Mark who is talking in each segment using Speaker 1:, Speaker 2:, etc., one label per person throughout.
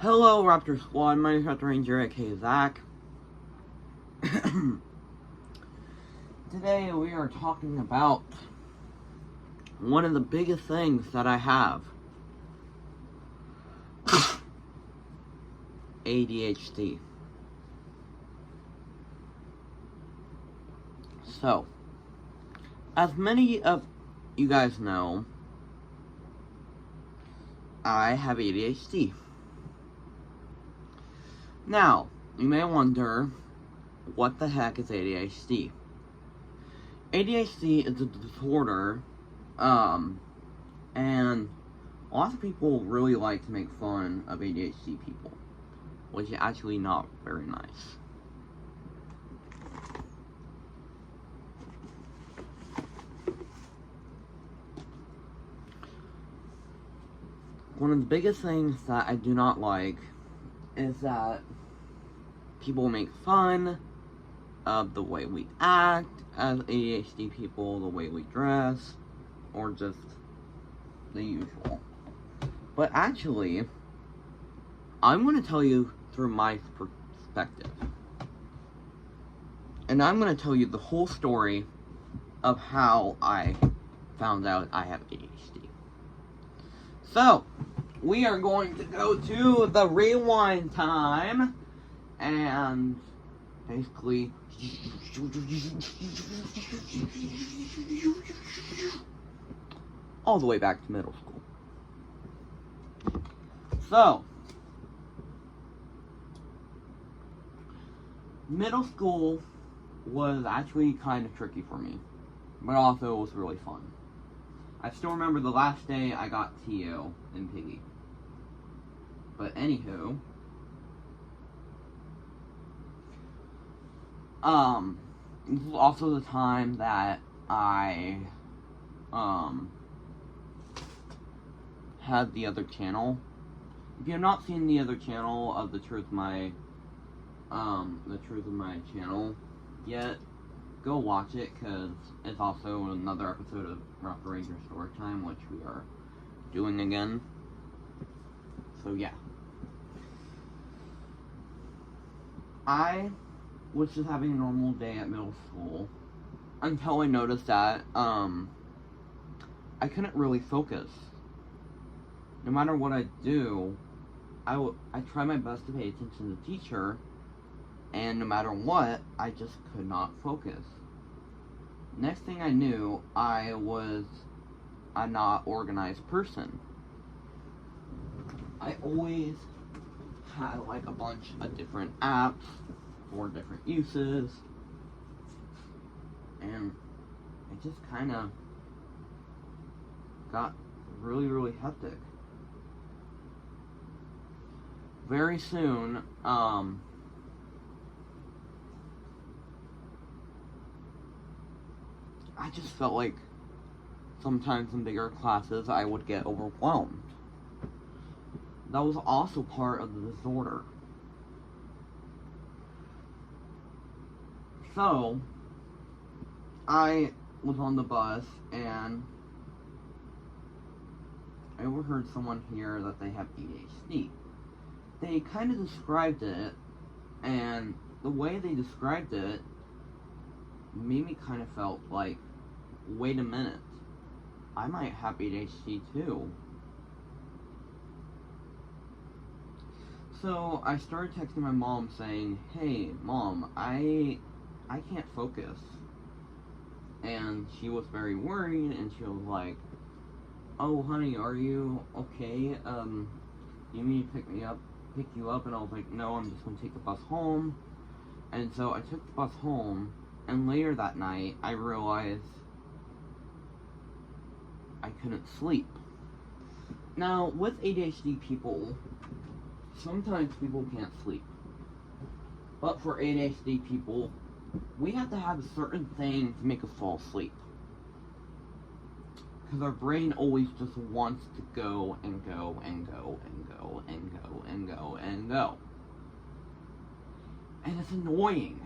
Speaker 1: Hello, Raptor Squad. My name is Raptor Ranger, aka Zach. Today we are talking about one of the biggest things that I have. ADHD. So, as many of you guys know, I have ADHD. Now, you may wonder, what the heck is ADHD? ADHD is a disorder, and lots of people really like to make fun of ADHD people, which is actually not very nice. One of the biggest things that I do not like is that people make fun of the way we act as ADHD people, the way we dress, or just the usual. But actually, I'm going to tell you through my perspective. And I'm going to tell you the whole story of how I found out I have ADHD. So, we are going to go to the rewind time and basically all the way back to middle school. So, middle school was actually kind of tricky for me, but also it was really fun. I still remember the last day I got TO in Piggy. But anywho, this was also the time that I, had the other channel. If you have not seen the other channel of the truth of my channel yet, go watch it, because it's also another episode of Raptor Ranger Storytime, which we are doing again. So yeah. I was just having a normal day at middle school until I noticed that I couldn't really focus. No matter what I do, I try my best to pay attention to the teacher, and no matter what, I just could not focus. Next thing I knew, I was a not organized person. I always had like a bunch of different apps for different uses, and it just kind of got really hectic. Very soon, I just felt like sometimes in bigger classes I would get overwhelmed. That was also part of the disorder. So, I was on the bus and I overheard someone here that they have ADHD. They kind of described it, and the way they described it made me kind of felt like, wait a minute, I might have ADHD too. So I started texting my mom saying, hey mom, I can't focus. And she was very worried, and she was like, oh honey, are you okay? You need to pick you up? And I was like, no, I'm just gonna take the bus home. And so I took the bus home, and later that night I realized I couldn't sleep. Now, with ADHD people, sometimes people can't sleep. But for ADHD people, we have to have a certain thing to make us fall asleep. Because our brain always just wants to go and go and go and go and go and go and go. And it's annoying.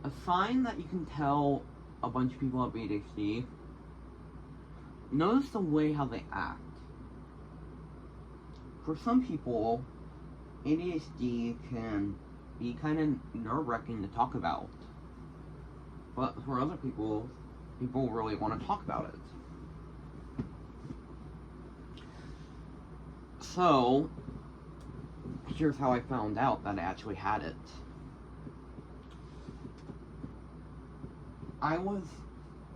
Speaker 1: A sign that you can tell a bunch of people have ADHD notice the way how they act. For some people, ADHD can be kind of nerve-wracking to talk about. But for other people really want to talk about it. So, here's how I found out that I actually had it. I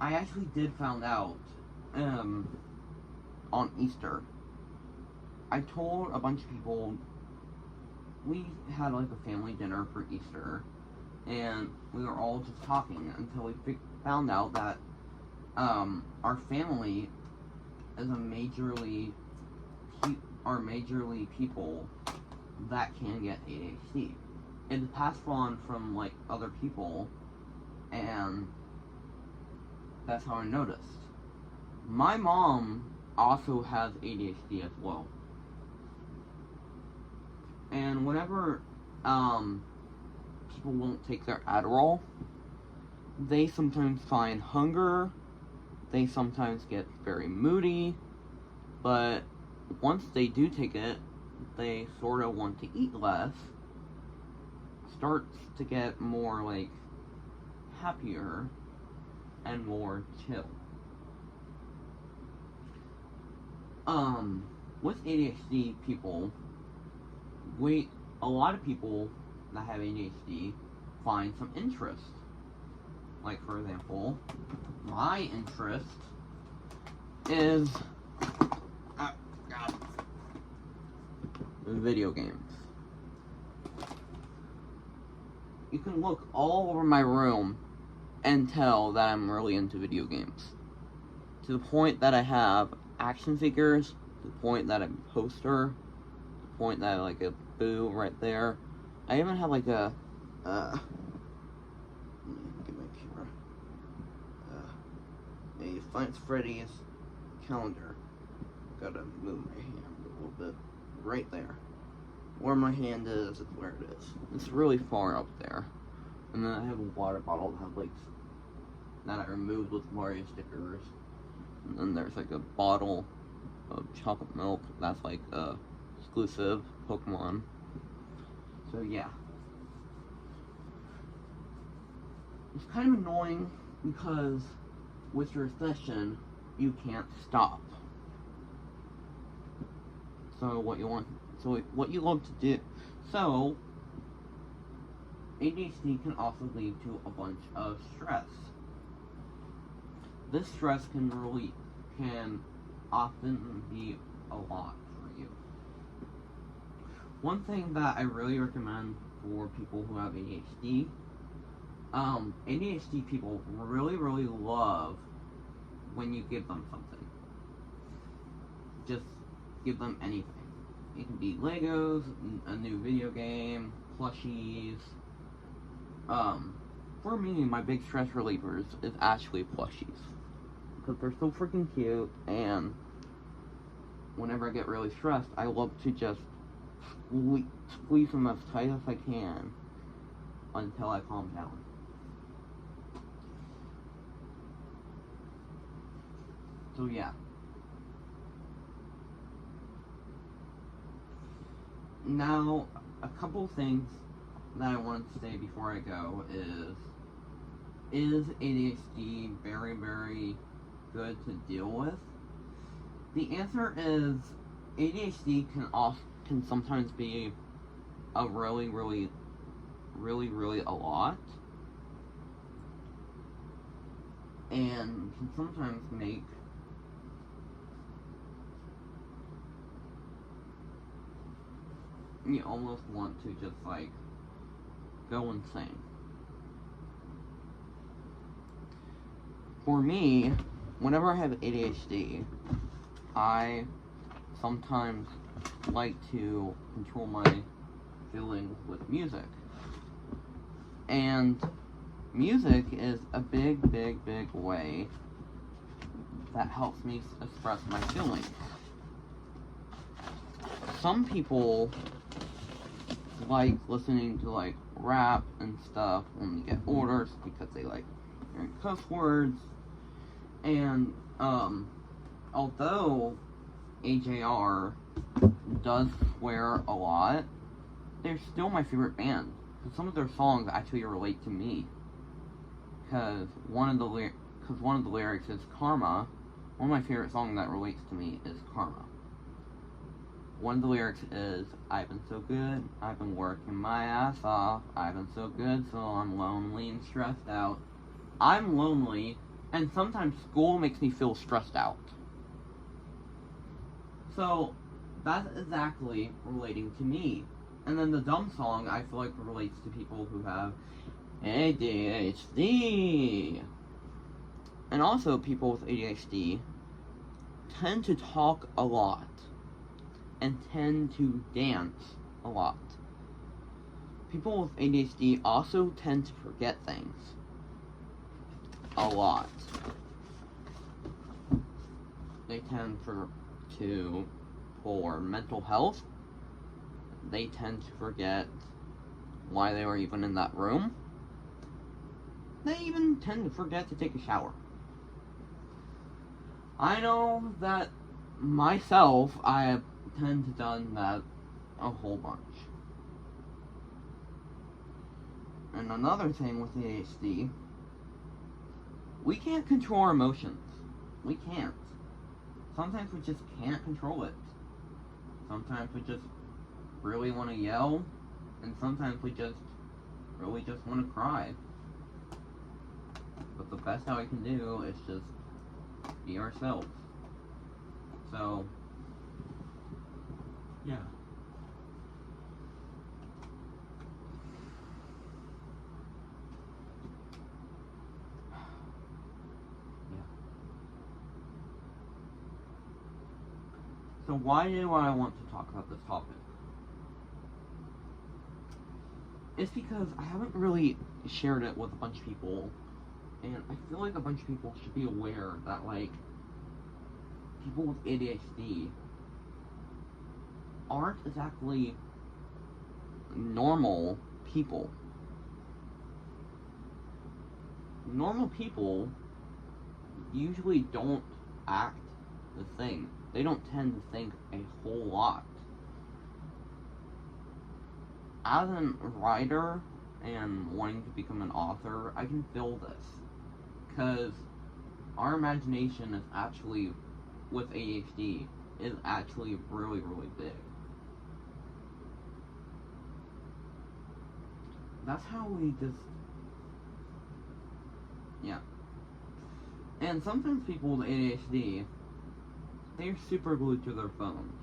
Speaker 1: actually did found out on Easter. I told a bunch of people, we had like a family dinner for Easter, and we were all just talking until we found out that our family is majorly people that can get ADHD. It's passed on from like other people, and that's how I noticed. My mom also has ADHD as well. And whenever people won't take their Adderall, they sometimes find hunger, they sometimes get very moody, but once they do take it, they sort of want to eat less, starts to get more like happier and more chill. With ADHD people, a lot of people that have ADHD find some interest. Like, for example, my interest is video games. You can look all over my room and tell that I'm really into video games. To the point that I have action figures, to the point that I have a poster, to the point that I have like a Boo right there. I even have like a let me get my camera. A Five Freddy's calendar. Gotta move my hand a little bit. Right there. Where my hand is where it is. It's really far up there. And then I have a water bottle that has like that I removed with Mario stickers. And then there's like a bottle of chocolate milk that's like exclusive Pokemon. So yeah. It's kind of annoying because with your session you can't stop. So what you love to do. So ADHD can also lead to a bunch of stress. This stress can often be a lot for you. One thing that I really recommend for people who have ADHD, ADHD people really love when you give them something. Just give them anything. It can be Legos, a new video game, plushies. For me, my big stress relievers is actually plushies. Because they're so freaking cute, and whenever I get really stressed, I love to just squeeze them as tight as I can until I calm down. So yeah. Now, a couple things that I wanted to say before I go is ADHD very good to deal with? The answer is ADHD can sometimes be a really a lot, and can sometimes make you almost want to just like go insane. For me, whenever I have ADHD, I sometimes like to control my feelings with music. And music is a big way that helps me express my feelings. Some people like listening to like rap and stuff when they get orders because they like hearing cuss words. And although AJR does swear a lot, they're still my favorite band. Because some of their songs actually relate to me. Because one of the lyrics is Karma. One of my favorite songs that relates to me is Karma. One of the lyrics is, I've been so good, I've been working my ass off, I've been so good, so I'm lonely and stressed out. I'm lonely, and sometimes school makes me feel stressed out. So, that's exactly relating to me. And then the dumb song, I feel like relates to people who have ADHD. And also, people with ADHD tend to talk a lot and tend to dance a lot. People with ADHD also tend to forget things a lot. They tend for mental health, they tend to forget why they were even in that room. They even tend to forget to take a shower. I know that myself, I have tend to done that a whole bunch. And another thing with ADHD, we can't control our emotions. We can't. Sometimes we just can't control it. Sometimes we just really want to yell, and sometimes we just really just want to cry. But the best that we can do is just be ourselves. So, yeah. So why do I want to talk about this topic? It's because I haven't really shared it with a bunch of people, and I feel like a bunch of people should be aware that, like, people with ADHD aren't exactly normal people. Normal people usually don't act the same. They don't tend to think a whole lot. As a writer and wanting to become an author, I can feel this. Because our imagination is actually, with ADHD, is actually really, really big. That's how we just... yeah. And sometimes people with ADHD, they're super glued to their phones.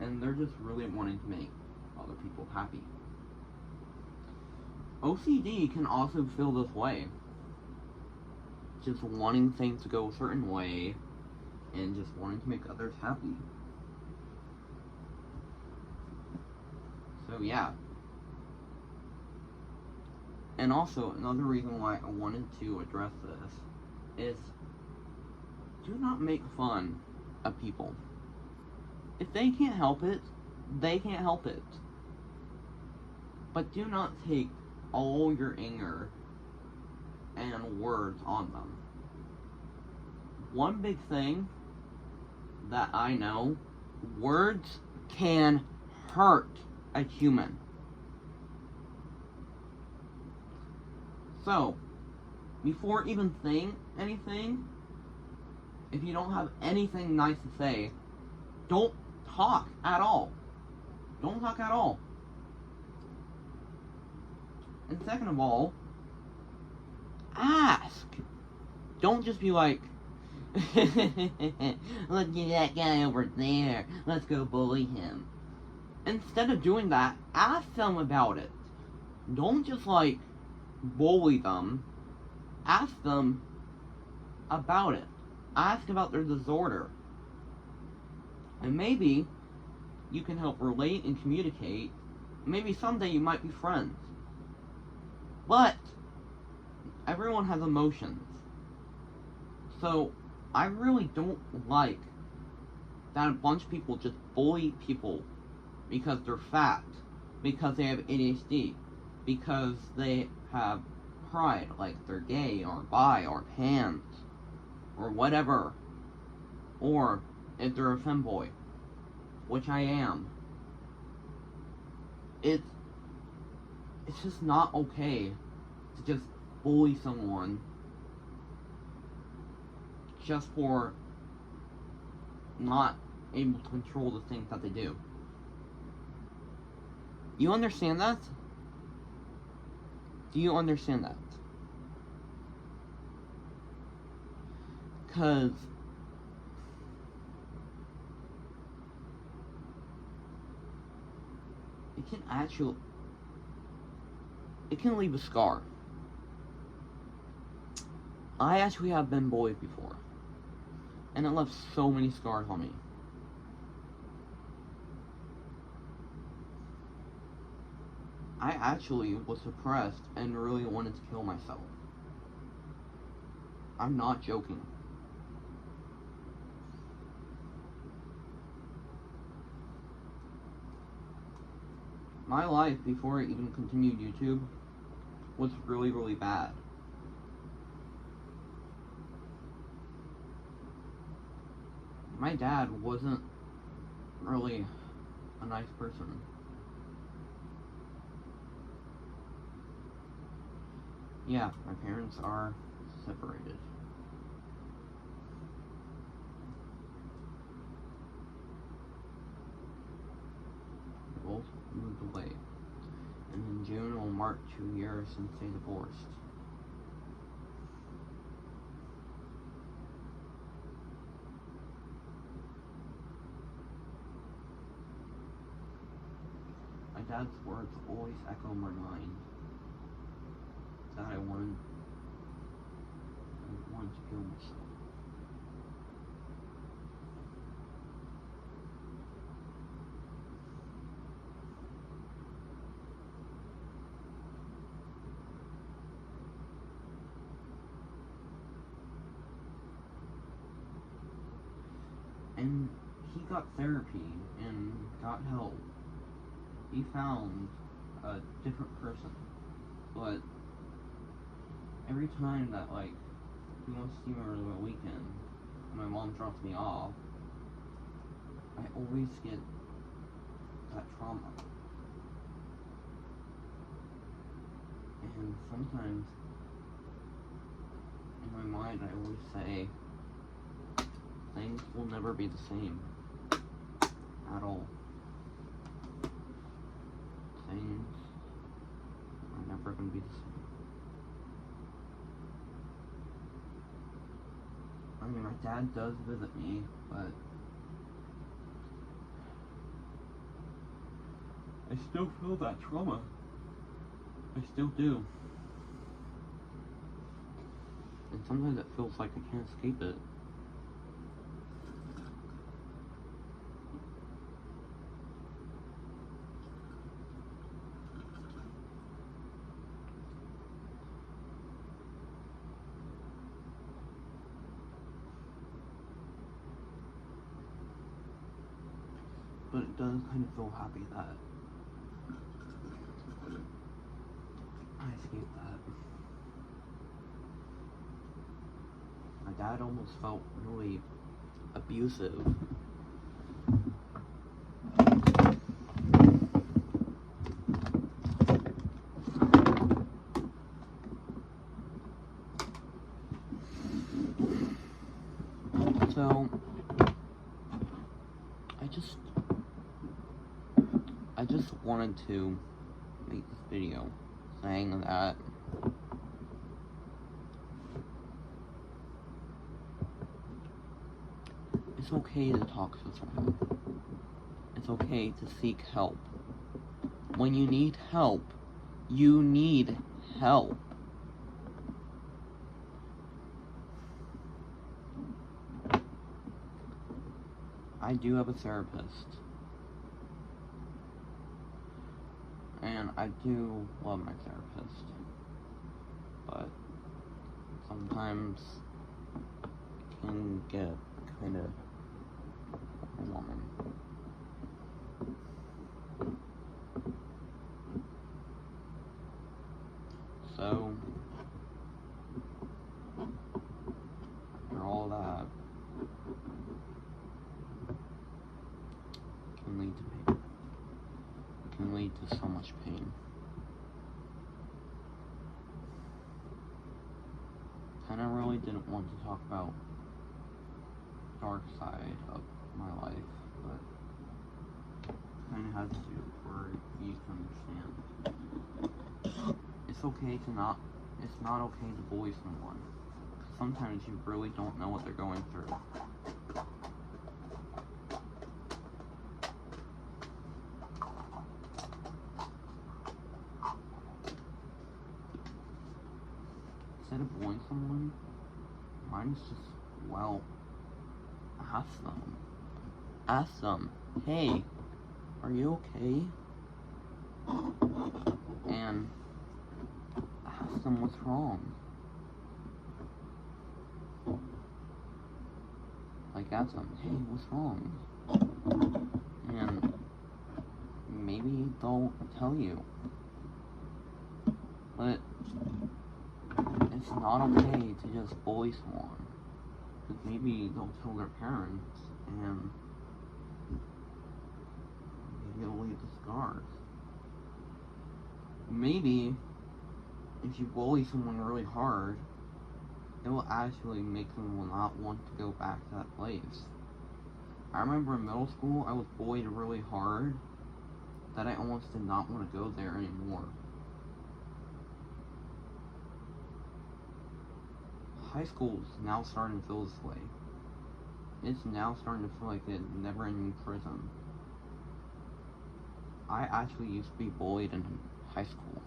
Speaker 1: And they're just really wanting to make other people happy. OCD can also feel this way. Just wanting things to go a certain way, and just wanting to make others happy. So yeah. And also, another reason why I wanted to address this is, do not make fun of people. If they can't help it, they can't help it. But do not take all your anger and words on them. One big thing that I know, words can hurt a human. So, before even saying anything, if you don't have anything nice to say, don't talk at all. Don't talk at all. And second of all, ask. Don't just be like, look at that guy over there, let's go bully him. Instead of doing that, ask them about it. Don't just like bully them. Ask them about it. Ask about their disorder. And maybe you can help relate and communicate. Maybe someday you might be friends. But everyone has emotions. So I really don't like that a bunch of people just bully people because they're fat, because they have ADHD, because they have pride, like they're gay or bi or trans or whatever. Or if they're a femboy, which I am, it's just not okay to just bully someone just for not able to control the things that they do. You understand that? Do you understand that? Because it can leave a scar. I actually have been bullied before, and it left so many scars on me. I actually was depressed and really wanted to kill myself. I'm not joking. My life before I even continued YouTube was really, really bad. My dad wasn't really a nice person. Yeah, my parents are separated. They both moved away. And in June will mark 2 years since they divorced. My dad's words always echo my mind. That I wanted to kill myself. And he got therapy and got help. He found a different person. But every time that, like, he wants to see me over the weekend, and my mom drops me off, I always get that trauma. And sometimes, in my mind, I always say, things will never be the same. At all. Things are never going to be the same. I mean, my dad does visit me, but I still feel that trauma. I still do. And sometimes it feels like I can't escape it. But it does kind of feel happy that I escaped that. My dad almost felt really abusive. So, I just wanted to make this video saying that it's okay to talk to someone. It's okay to seek help. When you need help, you need help. I do have a therapist. And I do love my therapist. But sometimes it can get kind of overwhelming. So, after all that, kinda really didn't want to talk about dark side of my life, but kinda had to for you to understand. It's not okay to bully someone. Sometimes you really don't know what they're going through. Instead of bullying someone, mine is just, well, ask them, hey, are you okay? And ask them what's wrong. Like, ask them, hey, what's wrong? And maybe they'll tell you. But it's not okay to just bully someone. Because maybe they'll tell their parents, and maybe it'll leave the scars. Maybe if you bully someone really hard, it will actually make them not want to go back to that place. I remember in middle school, I was bullied really hard that I almost did not want to go there anymore. High school is now starting to feel this way. It's now starting to feel like a never-ending prison. I actually used to be bullied in high school.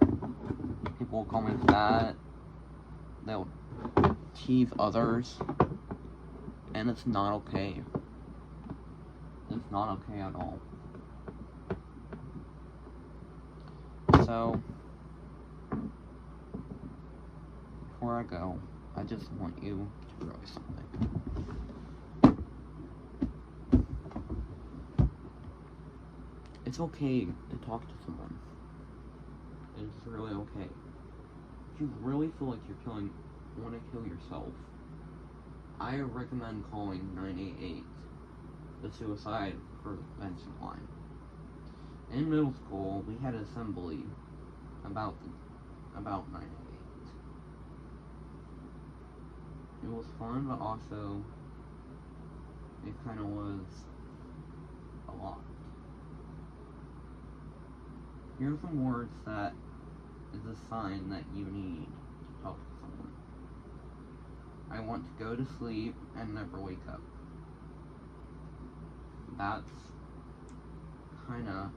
Speaker 1: People would call me fat. They'll tease others. And it's not okay. It's not okay at all. So, before I go, I just want you to realize something. It's okay to talk to someone. It's really okay. If you really feel like you're want to kill yourself, I recommend calling 988, the suicide prevention line. In middle school, we had an assembly about 988. It was fun, but also it kind of was a lot. Here's some words that is a sign that you need to talk to someone. I want to go to sleep and never wake up. That's kinda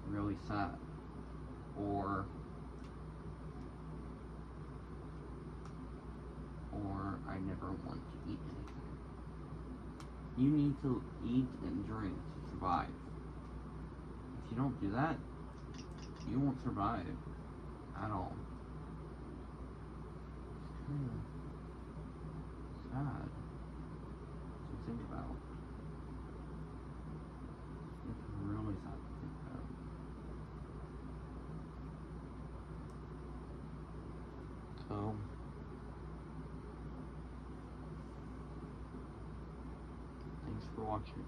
Speaker 1: really sad. Or I never want to eat anything. You need to eat and drink to survive. If you don't do that, you won't survive at all. It's kind of sad to think about. It's really sad to think about. So, thanks for watching.